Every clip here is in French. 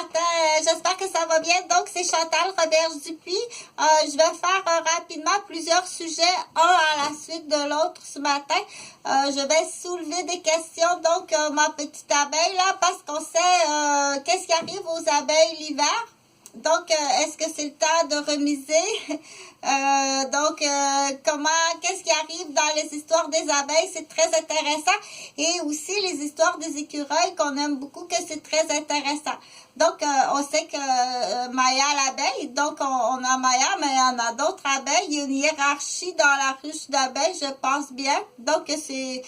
matin? J'espère que ça va bien. Donc, c'est Chantal Roberge-Dupuis. Je vais faire rapidement plusieurs sujets, un à la suite de l'autre ce matin. Je vais soulever des questions. Donc, ma petite abeille, là, parce qu'on sait qu'est-ce qui arrive aux abeilles l'hiver. Donc, est-ce que c'est le temps de remiser? Qu'est-ce qui arrive dans les histoires des abeilles? C'est très intéressant. Et aussi les histoires des écureuils qu'on aime beaucoup, que c'est très intéressant. Donc, on sait que Maya l'abeille, donc on a Maya, mais il y en a d'autres abeilles. Il y a une hiérarchie dans la ruche d'abeilles, je pense bien. Donc, c'est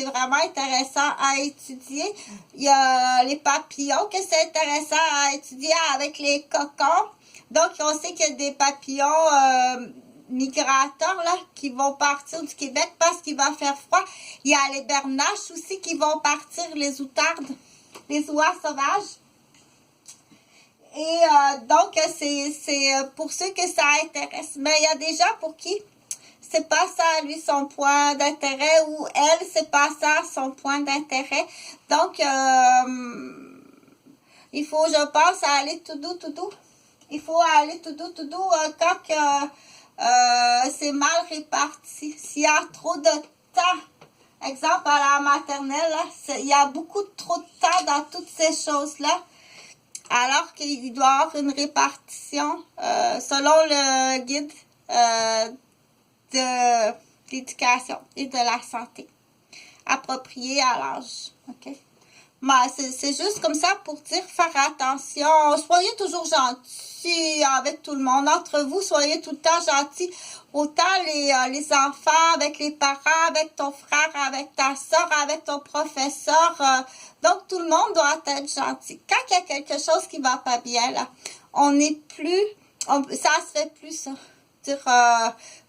vraiment intéressant à étudier. Il y a les papillons, que c'est intéressant à étudier avec les cocons. Donc, on sait qu'il y a des papillons migrateurs là qui vont partir du Québec parce qu'il va faire froid. Il y a les bernaches aussi qui vont partir, les outardes, les oies sauvages. Et donc, c'est pour ceux que ça intéresse. Mais il y a des gens pour qui c'est pas ça, lui, son point d'intérêt, ou elle, c'est pas ça, son point d'intérêt. Donc, il faut, je pense, aller tout doux. Il faut aller tout doux quand c'est mal réparti. S'il y a trop de temps, exemple à la maternelle, là, il y a beaucoup trop de temps dans toutes ces choses-là, alors qu'il doit y avoir une répartition selon le guide de l'éducation et de la santé appropriée à l'âge. OK? C'est juste comme ça pour dire faire attention. Soyez toujours gentils avec tout le monde. Entre vous, soyez tout le temps gentils. Autant les enfants, avec les parents, avec ton frère, avec ta soeur, avec ton professeur. Donc, tout le monde doit être gentil. Quand il y a quelque chose qui va pas bien, là, on n'est plus... ça se fait plus, ça. Dire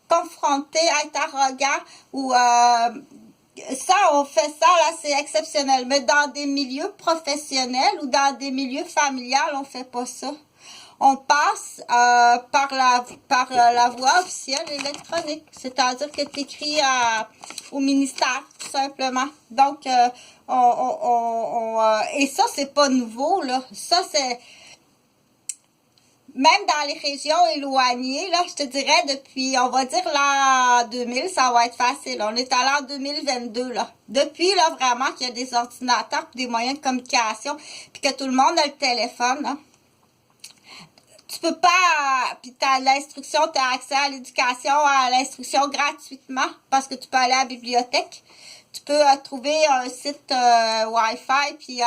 confronter, être arrogant ou... ça, on fait ça, là, c'est exceptionnel. Mais dans des milieux professionnels ou dans des milieux familiales, on fait pas ça. On passe par la voie officielle électronique. C'est-à-dire que tu écris au ministère, tout simplement. Donc, et ça, c'est pas nouveau, là. Ça, c'est... Même dans les régions éloignées, là, je te dirais, depuis, on va dire l'an 2000, ça va être facile. On est à l'an 2022, là. Depuis, là, vraiment, qu'il y a des ordinateurs, des moyens de communication, puis que tout le monde a le téléphone, là. Tu peux pas, puis t'as l'instruction, t'as accès à l'éducation, à l'instruction gratuitement, parce que tu peux aller à la bibliothèque. Tu peux trouver un site Wi-Fi puis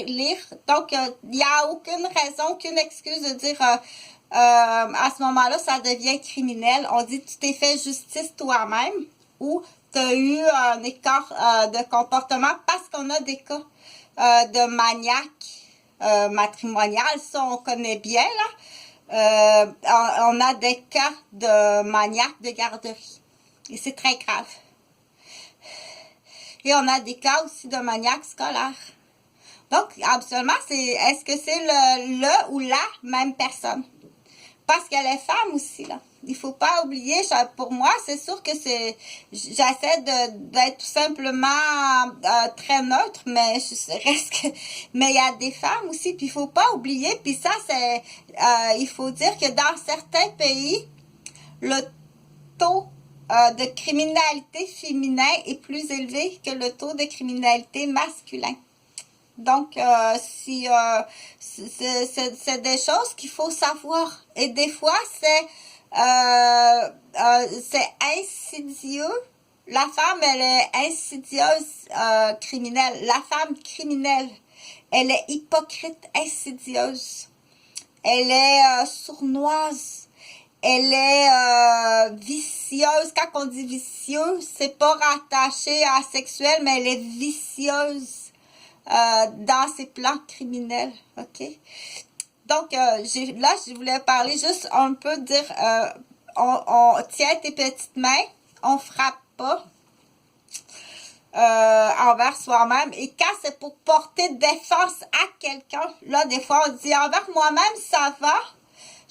lire. Donc, il n'y a aucune raison, aucune excuse de dire à ce moment-là, ça devient criminel. On dit tu t'es fait justice toi-même ou tu as eu un écart de comportement parce qu'on a des cas de maniaque matrimonial. Ça, on connaît bien, là. On a des cas de maniaque de garderie. Et c'est très grave. Et on a des cas aussi de maniaque scolaire. Donc, absolument, est-ce que c'est le ou la même personne? Parce qu'elle est femme aussi, là. Il faut pas oublier, pour moi, c'est sûr que j'essaie d'être tout simplement très neutre, mais mais il y a des femmes aussi, puis il faut pas oublier, puis ça, il faut dire que dans certains pays, le taux de criminalité féminin est plus élevé que le taux de criminalité masculin. Donc, c'est des choses qu'il faut savoir. Et des fois, c'est insidieux. La femme, elle est insidieuse criminelle. La femme criminelle, elle est hypocrite, insidieuse. Elle est sournoise. Elle est vicieuse. Quand on dit vicieuse, c'est pas rattaché à sexuel, mais elle est vicieuse dans ses plans criminels. OK? Donc, là, je voulais parler juste un peu, dire, on tient tes petites mains, on frappe pas envers soi-même. Et quand c'est pour porter défense à quelqu'un, là, des fois, on dit envers moi-même, ça va.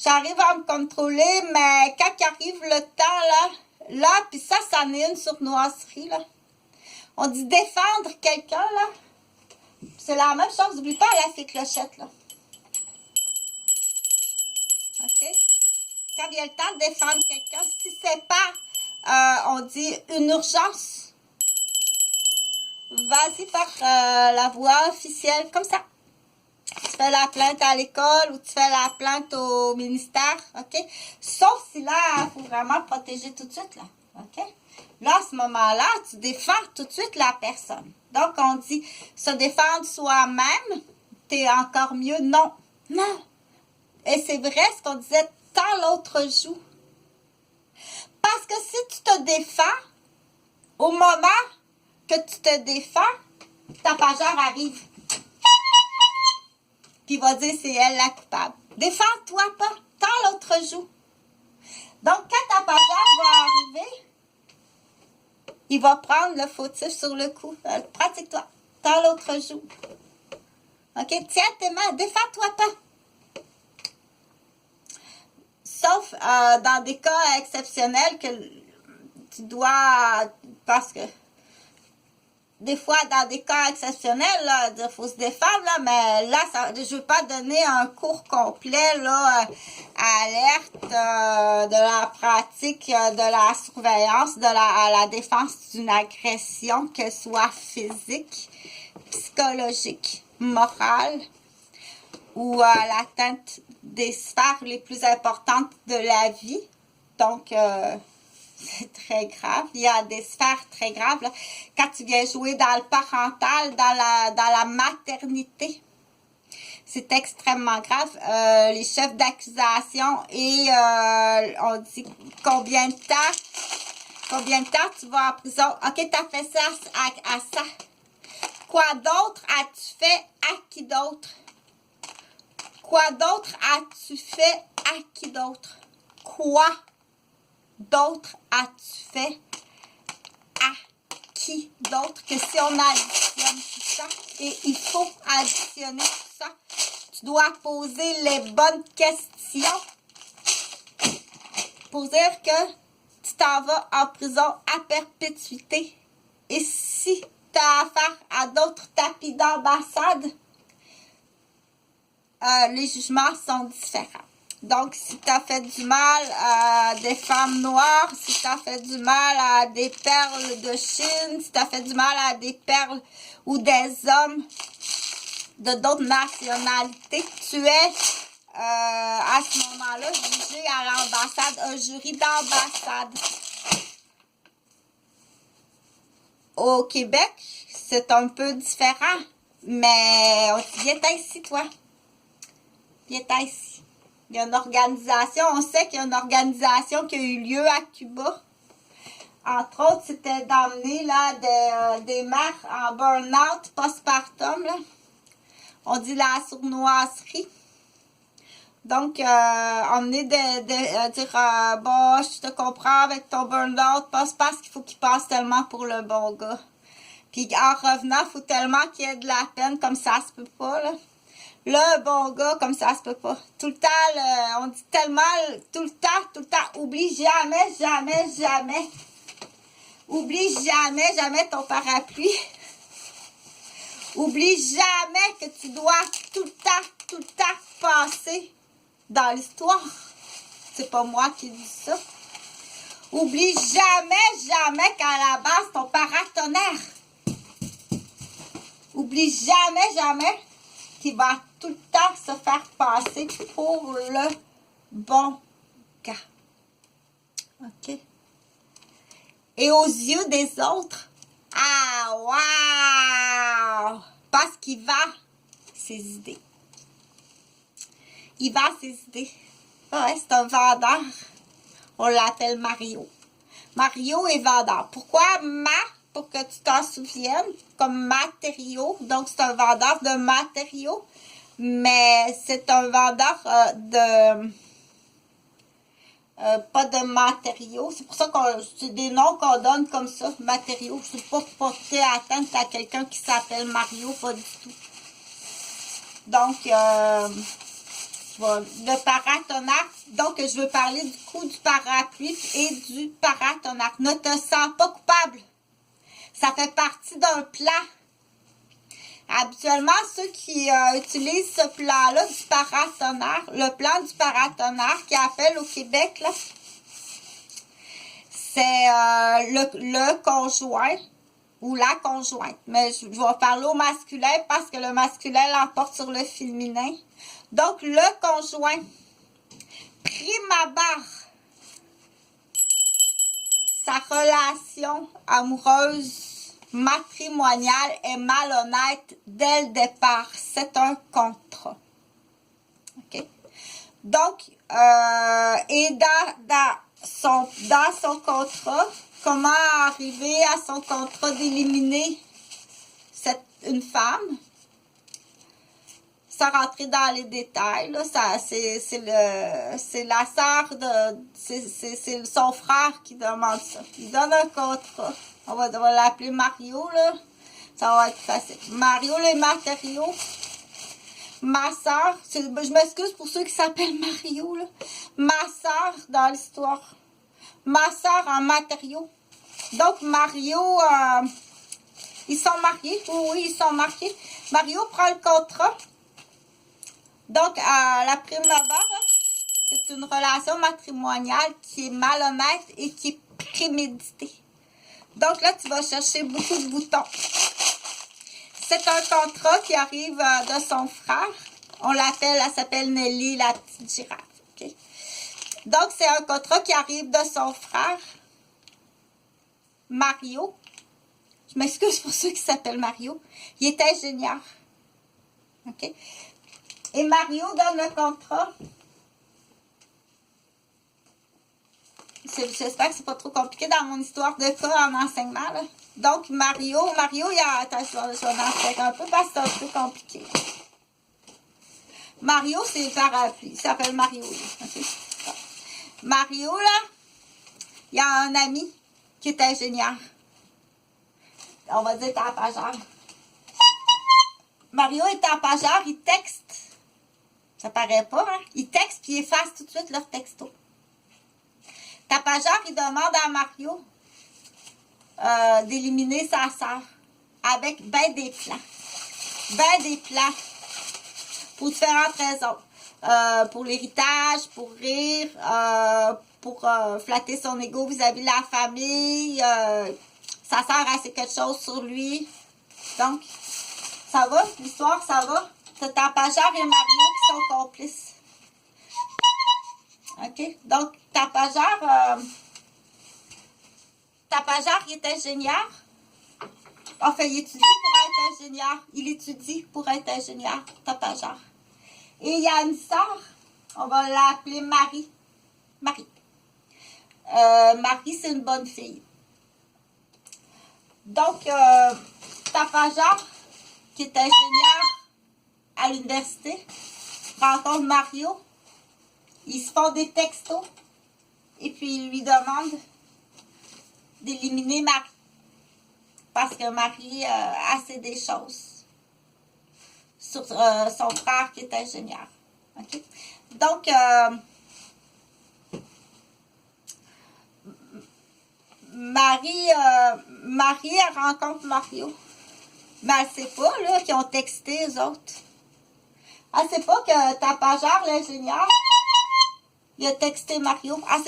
J'arrive à me contrôler, mais quand arrive le temps, là, puis ça en est une sournoiserie, là. On dit défendre quelqu'un, là. C'est la même chose, n'oublie pas la fée clochette, là. OK? Quand il y a le temps de défendre quelqu'un, si c'est pas, on dit, une urgence, vas-y par la voie officielle, comme ça. Tu fais la plainte à l'école ou tu fais la plainte au ministère, OK? Sauf si là, il faut vraiment protéger tout de suite, là, OK? Là, à ce moment-là, tu défends tout de suite la personne. Donc, on dit se défendre soi-même, t'es encore mieux. Non, non. Et c'est vrai ce qu'on disait tant l'autre joue. Parce que si tu te défends, au moment que tu te défends, ta pageur arrive. Puis il va dire c'est elle la coupable. Défends-toi pas, tant l'autre joue. Donc, quand ta pageur va arriver, il va prendre le fautif sur le coup. Pratique-toi, tant l'autre joue. OK? Tiens tes mains, défends-toi pas. Sauf dans des cas exceptionnels que tu dois, parce que des fois, dans des cas exceptionnels, il faut se défendre, là, mais là, je ne veux pas donner un cours complet là, à alerte de la pratique de la surveillance, à la défense d'une agression, qu'elle soit physique, psychologique, morale, ou à l'atteinte des sphères les plus importantes de la vie. Donc, c'est très grave. Il y a des sphères très graves. Là. Quand tu viens jouer dans le parental, dans la maternité, c'est extrêmement grave. Les chefs d'accusation et on dit combien de temps tu vas en prison. OK, tu as fait ça à ça. Quoi d'autre as-tu fait à qui d'autre? Quoi d'autre as-tu fait à qui d'autre? Quoi d'autre as-tu fait à qui d'autre que si on additionne tout ça? Et il faut additionner tout ça. Tu dois poser les bonnes questions pour dire que tu t'en vas en prison à perpétuité. Et si tu as affaire à d'autres tapis d'ambassade, les jugements sont différents. Donc, si tu as fait du mal à des femmes noires, si tu as fait du mal à des perles de Chine, si tu as fait du mal à des perles ou des hommes de d'autres nationalités, tu es à ce moment-là jugé à l'ambassade, un jury d'ambassade. Au Québec, c'est un peu différent, mais viens ici, toi. Viens ici. Il y a une organisation, on sait qu'il y a une organisation qui a eu lieu à Cuba. Entre autres, c'était d'emmener là, des mères en burn-out postpartum. Là. On dit la sournoiserie. Donc, emmener dire bon, je te comprends avec ton burn-out, parce qu'il faut qu'il passe tellement pour le bon gars. Puis en revenant, il faut tellement qu'il y ait de la peine, comme ça se peut pas, là. Le bon gars, comme ça se peut pas. Tout le temps, on dit tellement, tout le temps, oublie jamais. Oublie jamais ton parapluie. Oublie jamais que tu dois tout le temps passer dans l'histoire. C'est pas moi qui dis ça. Oublie jamais qu'à la base, ton paratonnerre. Oublie jamais qu'il va tout le temps se faire passer pour le bon gars. OK? Et aux yeux des autres, ah, wow! Parce qu'il vend ses idées. Il vend ses idées. Ouais, c'est un vendeur. On l'appelle Mario. Mario est vendeur. Pourquoi pour que tu t'en souviennes, comme matériaux. Donc, c'est un vendeur de matériaux. Mais c'est un vendeur pas de matériaux. C'est pour ça que c'est des noms qu'on donne comme ça, matériaux. Je ne suis pas porter atteinte à quelqu'un qui s'appelle Mario, pas du tout. Donc, le paratonnerre. Donc, je veux parler du coup du parapluie et du paratonnerre. Ne te sens pas coupable. Ça fait partie d'un plan. Habituellement, ceux qui utilisent ce plan-là du paratonnerre, le plan du paratonnerre qui appelle au Québec, là, c'est le conjoint ou la conjointe. Mais je vais parler au masculin parce que le masculin l'emporte sur le féminin. Donc, le conjoint, prime abord, sa relation amoureuse matrimoniale est malhonnête dès le départ. C'est un contrat. OK? Donc, et dans son contrat, comment arriver à son contrat d'éliminer une femme? Sans rentrer dans les détails, là, c'est la sœur c'est son frère qui demande ça. Il donne un contrat. On va l'appeler Mario, là. Ça va être facile. Mario, les matériaux. Ma sœur, je m'excuse pour ceux qui s'appellent Mario, là. Ma sœur dans l'histoire. Ma sœur en matériaux. Donc, Mario, ils sont mariés. Oui, ils sont mariés. Mario prend le contrat. Donc, la prime abord, c'est une relation matrimoniale qui est malhonnête et qui est préméditée. Donc là, tu vas chercher beaucoup de boutons. C'est un contrat qui arrive de son frère. On l'appelle, elle s'appelle Nelly, la petite girafe. Okay? Donc, c'est un contrat qui arrive de son frère, Mario. Je m'excuse pour ceux qui s'appellent Mario. Il est ingénieur. OK? Et Mario donne le contrat. J'espère que c'est pas trop compliqué dans mon histoire de cas en enseignement, là. Donc, Mario, il a... Attends, je vais en faire un peu parce que c'est un peu compliqué. Mario, c'est parapluie. Il s'appelle Mario. Okay. Mario, là, il y a un ami qui est ingénieur. On va dire tapageur. Mario est tapageur, il texte. Ça paraît pas, hein? Ils textent puis ils effacent tout de suite leur texto. Tapageur, il demande à Mario d'éliminer sa sœur avec ben des plans. Ben des plans. Pour différentes raisons. Pour l'héritage, pour rire, pour flatter son ego vis-à-vis de la famille. Sa sœur a assez quelque chose sur lui. Donc, ça va? L'histoire, ça va? C'est Tapageur et Mario qui sont complices. OK? Donc, Tapageur, il est ingénieur. Enfin, il étudie pour être ingénieur. Il étudie pour être ingénieur, Tapageur. Et il y a une sœur, on va l'appeler Marie. Marie. Marie, c'est une bonne fille. Donc, Tapageur, qui est ingénieur à l'université, rencontre Mario. Ils se font des textos. Et puis, il lui demande d'éliminer Marie. Parce que Marie a assez des choses sur son frère qui est ingénieur. Okay? Donc, Marie, elle rencontre Mario. Mais elle ne sait pas, là, qu'ils ont texté, eux autres. Elle ne sait pas que Tapageur, l'ingénieur, il a texté Mario. Elle